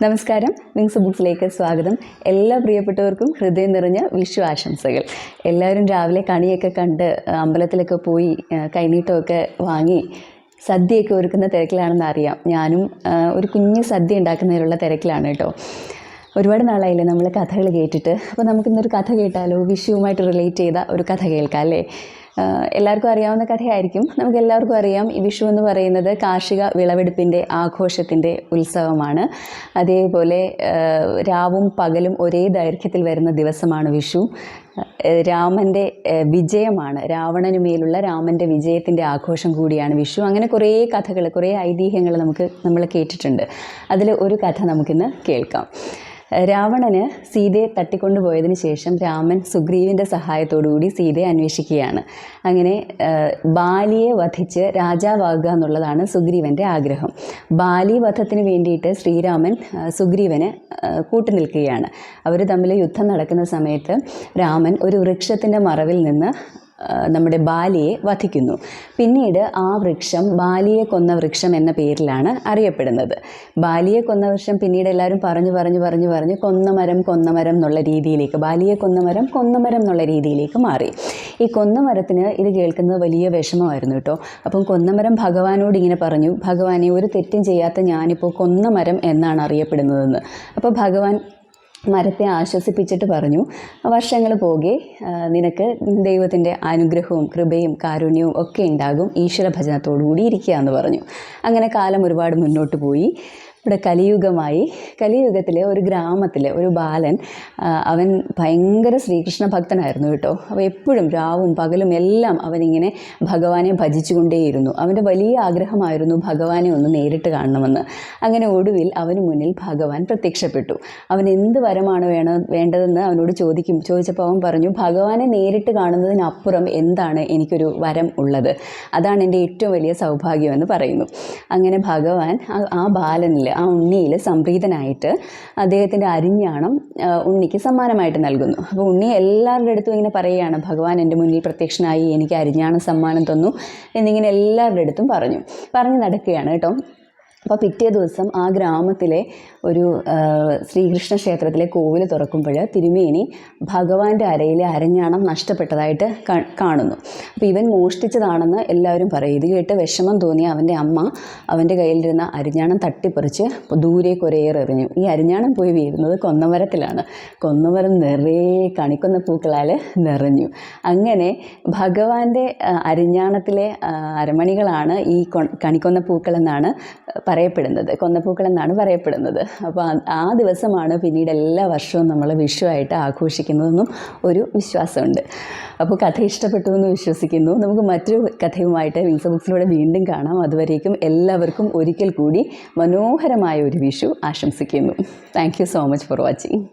നമസ്കാരം, വിങ്സ് ബുക്സിലേക്ക് സ്വാഗതം. എല്ലാ പ്രിയപ്പെട്ടവർക്കും ഹൃദയം നിറഞ്ഞ വിഷു ആശംസകൾ. എല്ലാവരും രാവിലെ കണിയൊക്കെ കണ്ട് അമ്പലത്തിലൊക്കെ പോയി കൈനീട്ടമൊക്കെ വാങ്ങി സദ്യയൊക്കെ ഒരുക്കുന്ന തിരക്കിലാണെന്ന് അറിയാം. ഞാനും ഒരു കുഞ്ഞു സദ്യ ഉണ്ടാക്കുന്നതിലുള്ള തിരക്കിലാണ് കേട്ടോ. ഒരുപാട് നാളായില്ലേ നമ്മൾ കഥകൾ കേട്ടിട്ട്. അപ്പോൾ നമുക്കിന്നൊരു കഥ കേട്ടാലോ? വിഷുവുമായിട്ട് റിലേറ്റ് ചെയ്ത ഒരു കഥ കേൾക്കാം അല്ലേ? എല്ലാവർക്കും അറിയാവുന്ന കഥയായിരിക്കും. നമുക്കെല്ലാവർക്കും അറിയാം, ഈ വിഷു എന്ന് പറയുന്നത് കാർഷിക വിളവെടുപ്പിൻ്റെ ആഘോഷത്തിൻ്റെ ഉത്സവമാണ്. അതേപോലെ രാവും പകലും ഒരേ ദൈർഘ്യത്തിൽ വരുന്ന ദിവസമാണ് വിഷു. രാമൻ്റെ വിജയമാണ്, രാവണനു മേലുള്ള രാമൻ്റെ വിജയത്തിൻ്റെ ആഘോഷം കൂടിയാണ് വിഷു. അങ്ങനെ കുറേ കഥകൾ, കുറേ ഐതിഹ്യങ്ങൾ നമ്മൾ കേട്ടിട്ടുണ്ട്. അതിൽ ഒരു കഥ നമുക്കിന്ന് കേൾക്കാം. രാവണന് സീതയെ തട്ടിക്കൊണ്ടുപോയതിന് ശേഷം രാമൻ സുഗ്രീവിൻ്റെ സഹായത്തോടുകൂടി സീതയെ അന്വേഷിക്കുകയാണ്. അങ്ങനെ ബാലിയെ വധിച്ച് രാജാവാകുക എന്നുള്ളതാണ് സുഗ്രീവൻ്റെ ആഗ്രഹം. ബാലി വധത്തിന് വേണ്ടിയിട്ട് ശ്രീരാമൻ സുഗ്രീവന് കൂട്ടുനിൽക്കുകയാണ്. അവർ തമ്മിൽ യുദ്ധം നടക്കുന്ന സമയത്ത് രാമൻ ഒരു വൃക്ഷത്തിൻ്റെ മറവിൽ നിന്ന് നമ്മുടെ ബാലിയെ വധിക്കുന്നു. പിന്നീട് ആ വൃക്ഷം ബാലിയെ കൊന്ന വൃക്ഷം എന്ന പേരിലാണ് അറിയപ്പെടുന്നത്. ബാലിയെ കൊന്ന വൃക്ഷം പിന്നീട് എല്ലാവരും പറഞ്ഞ് കൊന്നമരം എന്നുള്ള രീതിയിലേക്ക്, ബാലിയെ കൊന്നമരം എന്നുള്ള രീതിയിലേക്ക് മാറി. ഈ കൊന്നമരത്തിന് ഇത് കേൾക്കുന്നത് വലിയ വിഷമമായിരുന്നു കേട്ടോ. അപ്പം കൊന്നമരം ഭഗവാനോട് ഇങ്ങനെ പറഞ്ഞു, ഭഗവാനെ, ഒരു തെറ്റും ചെയ്യാത്ത ഞാനിപ്പോൾ കൊന്നമരം എന്നാണ് അറിയപ്പെടുന്നതെന്ന്. അപ്പോൾ ഭഗവാൻ മരത്തെ ആശ്വസിപ്പിച്ചിട്ട് പറഞ്ഞു, വർഷങ്ങൾ പോകെ നിനക്ക് ദൈവത്തിൻ്റെ അനുഗ്രഹവും കൃപയും കാരുണ്യവും ഒക്കെ ഉണ്ടാകും, ഈശ്വര ഭജനത്തോടുകൂടി ഇരിക്കുക എന്ന് പറഞ്ഞു. അങ്ങനെ കാലം ഒരുപാട് മുന്നോട്ട് പോയി. ഇവിടെ കലിയുഗത്തിലെ ഒരു ഗ്രാമത്തിലെ ഒരു ബാലൻ, അവൻ ഭയങ്കര ശ്രീകൃഷ്ണ ഭക്തനായിരുന്നു കേട്ടോ. അപ്പോൾ എപ്പോഴും രാവും പകലും എല്ലാം അവനിങ്ങനെ ഭഗവാനെ ഭജിച്ചുകൊണ്ടേയിരുന്നു. അവൻ്റെ വലിയ ആഗ്രഹമായിരുന്നു ഭഗവാനെ ഒന്ന് നേരിട്ട് കാണണമെന്ന്. അങ്ങനെ ഒടുവിൽ അവന് മുന്നിൽ ഭഗവാൻ പ്രത്യക്ഷപ്പെട്ടു. അവൻ എന്ത് വരമാണ് വേണ്ടതെന്ന് അവനോട് ചോദിച്ചപ്പോൾ അവൻ പറഞ്ഞു, ഭഗവാനെ നേരിട്ട് കാണുന്നതിനപ്പുറം എന്താണ് എനിക്കൊരു വരം ഉള്ളത്, അതാണ് എൻ്റെ ഏറ്റവും വലിയ സൗഭാഗ്യമെന്ന് പറയുന്നു. അങ്ങനെ ഭഗവാൻ ആ ബാലനിൽ, ആ ഉണ്ണിയിൽ സംപ്രീതനായിട്ട് അദ്ദേഹത്തിൻ്റെ അരിഞ്ഞാണം ഉണ്ണിക്ക് സമ്മാനമായിട്ട് നൽകുന്നു. അപ്പോൾ ഉണ്ണി എല്ലാവരുടെ അടുത്തും ഇങ്ങനെ പറയുകയാണ്, ഭഗവാൻ എൻ്റെ മുന്നിൽ പ്രത്യക്ഷനായി എനിക്ക് അരിഞ്ഞാണം സമ്മാനം തന്നു എന്നിങ്ങനെ എല്ലാവരുടെ അടുത്തും പറഞ്ഞു നടക്കുകയാണ് കേട്ടോ. അപ്പോൾ പിറ്റേ ദിവസം ആ ഗ്രാമത്തിലെ ഒരു ശ്രീകൃഷ്ണ ക്ഷേത്രത്തിലെ കോവിൽ തുറക്കുമ്പോൾ തിരുമേനി ഭഗവാന്റെ അരയിലെ അരഞ്ഞാണം നഷ്ടപ്പെട്ടതായിട്ട് കാണുന്നു. അപ്പോൾ ഇവൻ മോഷ്ടിച്ചതാണെന്ന് എല്ലാവരും പറയും. ഇത് കേട്ട് വിഷമം തോന്നിയ അവൻ്റെ അമ്മ അവൻ്റെ കയ്യിലിരുന്ന അരിഞ്ഞാണം തട്ടിപ്പറിച്ച് ദൂരേക്ക് ഒരേറെറിഞ്ഞു. ഈ അരിഞ്ഞാണം പോയി വീഴുന്നത് കൊന്നമരത്തിലാണ്. കൊന്നമരം നിറയെ കണിക്കൊന്ന പൂക്കളാൽ നിറഞ്ഞു. അങ്ങനെ ഭഗവാന്റെ അരിഞ്ഞാണത്തിലെ അരമണികളാണ് ഈ കണിക്കൊന്ന പൂക്കളെന്നാണ് കൊന്നപ്പൂക്കൾ എന്നാണ് പറയപ്പെടുന്നത്. അപ്പോൾ ആ ദിവസമാണ് പിന്നീട് എല്ലാ വർഷവും നമ്മൾ വിഷുവായിട്ട് ആഘോഷിക്കുന്നതെന്നും ഒരു വിശ്വാസമുണ്ട്. അപ്പോൾ കഥ ഇഷ്ടപ്പെട്ടു എന്ന് വിശ്വസിക്കുന്നു. നമുക്ക് മറ്റൊരു കഥയുമായിട്ട് വിങ്സ് ബുക്സിലൂടെ വീണ്ടും കാണാം. അതുവരേക്കും എല്ലാവർക്കും ഒരിക്കൽ കൂടി മനോഹരമായ ഒരു വിഷു ആശംസിക്കുന്നു. Thank you so much for watching.